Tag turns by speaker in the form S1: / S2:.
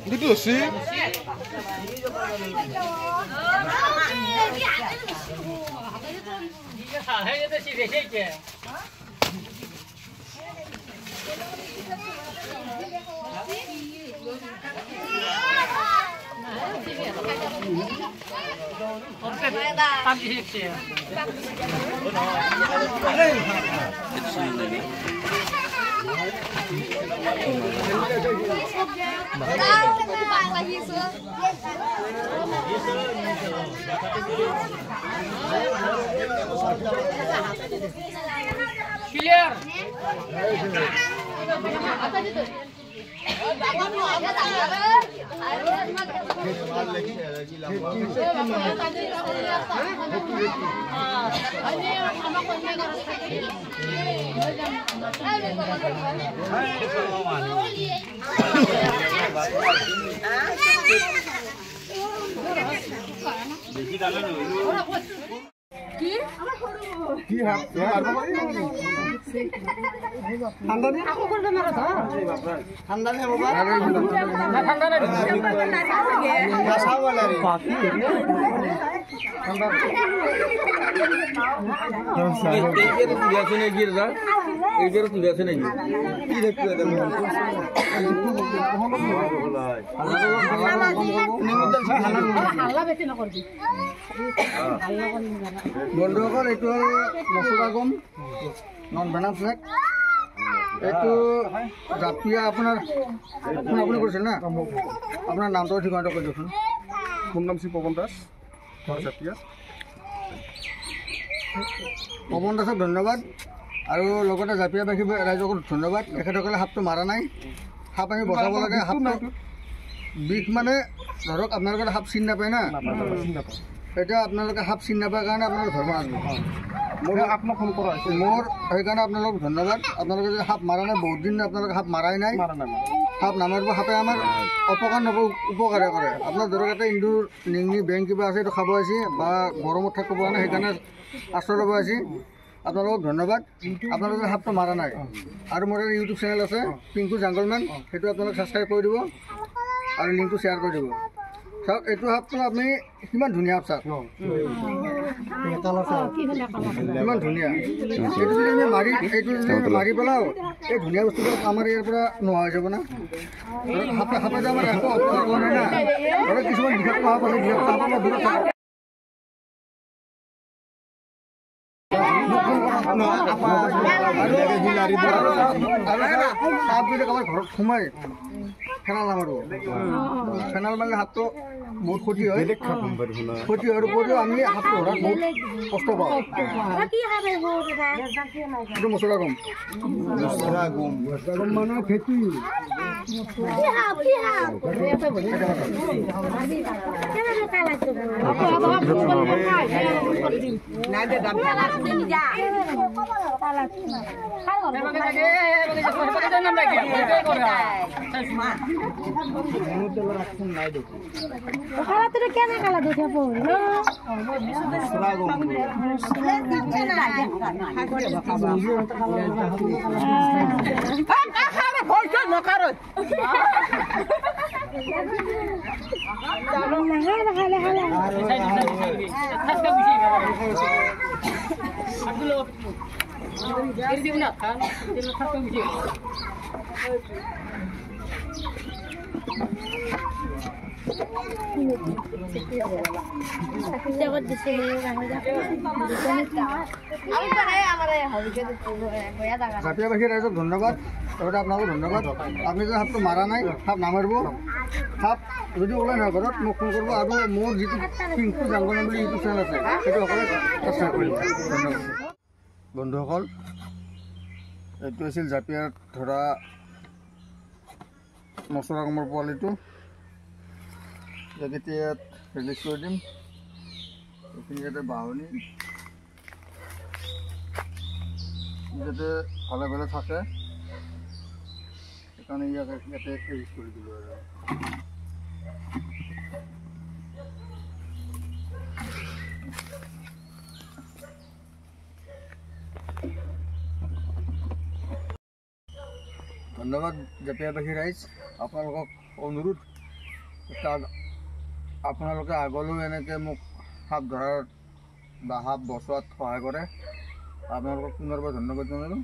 S1: Gitu sih.
S2: Clear.
S1: কি হাত ঠান্ডা নেই
S2: Aku kan benar dah.
S1: ঠান্ডা নেই বাবা
S2: ঠান্ডা না
S1: গাছাওয়ালা রে ঠান্ডা এইকের তুলিয়াছে না গির দা এইকের তুলিয়াছে না গির কি দেখতে দেন
S2: হাল্লা বেশি না করবি
S1: বন্ধুসকল এইটো হ'ল মচুৰা গম নন ভেনাম ফ্লেক এইটো জাপিয়া আপোনাৰ আপুনি কৰিছিল না আপোনাৰ নামটো ঠিকনাটো কৈ দিয়কচোন
S3: মোৰ নাম শ্ৰী পৱন দাস জাপিয়া
S1: পৱন দাসক ধন্যবাদ আৰু লগতে জাপিয়াবাসী ৰাইজক ধন্যবাদ তেখেতসকলে সাপটো মাৰা নাই সাপ আমি বচাব লাগে সাপটো বিষ মানে ধৰক আপোনালোকে সাপ চিনি নাপায় না এতিয়া আপোনালোকে সাপ চিনি নাপায় কাৰণে আপোনালোকে ধৰ্ম আনিব
S3: মোৰ আপোনাক ফোন কৰা হৈছে
S1: মোৰ সেইকাৰণে আপোনালোকক ধন্যবাদ আপোনালোকে যদি সাপ মাৰা নাই বহুত দিন আপোনালোকে সাপ মাৰাই নাই সাপ নামাৰিব সাপে আমাৰ অপকাৰ নকৰে উপকাৰে কৰে আপোনাৰ ধৰক এটা ইন্দুৰ নিংনি বেং কিবা আছে এইটো খাব আহিছে বা গৰমত থাকিব পৰা নাই সেইকাৰণে আশ্ৰয় ল'ব আহিছে আপোনালোকক ধন্যবাদ আপোনালোকে সাপটো মাৰা নাই আৰু মোৰ এটা ইউটিউব চেনেল আছে পিংকু জাংগলমেন সেইটো আপোনালোকে ছাবস্ক্ৰাইব কৰি দিব আৰু লিংকটো শ্বেয়াৰ কৰি দিব চাওক এইটো সাপটো আপুনি কিমান ধুনীয়া সাপ চাওক কিমান ধুনীয়া এইটো যদি আমি মাৰি পেলাওঁ এই ধুনীয়া বস্তুটো আমাৰ ইয়াৰ পৰা নোহোৱা হৈ যাব না সাপে যে আমাৰ একো অপকাৰ কৰা নাই না ধৰক কিছুমান বিষাক্ত সাপ আছে বিষাক্ত সাপৰ পৰা দূৰত থাকে সাপ যদি আমাৰ ঘৰত সোমাই ফেনাল নামাৰো ফেনাল মাৰিলে সাপটো বহুত ক্ষতি হয় ক্ষতি হোৱাৰ উপৰিও আমি সাপটো ধৰাত বহুত কষ্ট পাওঁ এইটো মচুৰা গম মানে খেতি
S4: কেনে কালা দেখে পড়ি
S1: জাপিয়াবাসী ৰাইজক ধন্যবাদ, লগতে আপোনালোকক ধন্যবাদ। আপুনি যে সাপটো মাৰা নাই, সাপ নামাৰিব। সাপ যদি ওলাই নহয় ঘৰত মোক ফোন কৰিব, আৰু মোৰ যিটো পিংকু জাংগল বুলি ইউটিউব চেনেল আছে সেইটো সকলোৱে ছাবস্ক্ৰাইব কৰিব। ধন্যবাদ বন্ধুসকল। এইটো আছিল জাপিয়াত ধৰা মচলা কমৰ পোৱালিটো। ইয়াক এতিয়া ৰিলিজ কৰি দিম। এইখিনি ইয়াতে বাহনি যাতে ভালে ভালে থাকে সেইকাৰণে ইয়াক ইয়াতে ৰিলিজ কৰি দিলোঁ আৰু। ধন্যবাদ জাপিয়াবাসী ৰাইজ। আপোনালোকক অনুৰোধ, আপোনালোকে আগলৈও এনেকৈ মোক সাপ ধৰাত বা সাপ বচোৱাত সহায় কৰে। আপোনালোকক পুনৰবাৰ ধন্যবাদ জনালোঁ।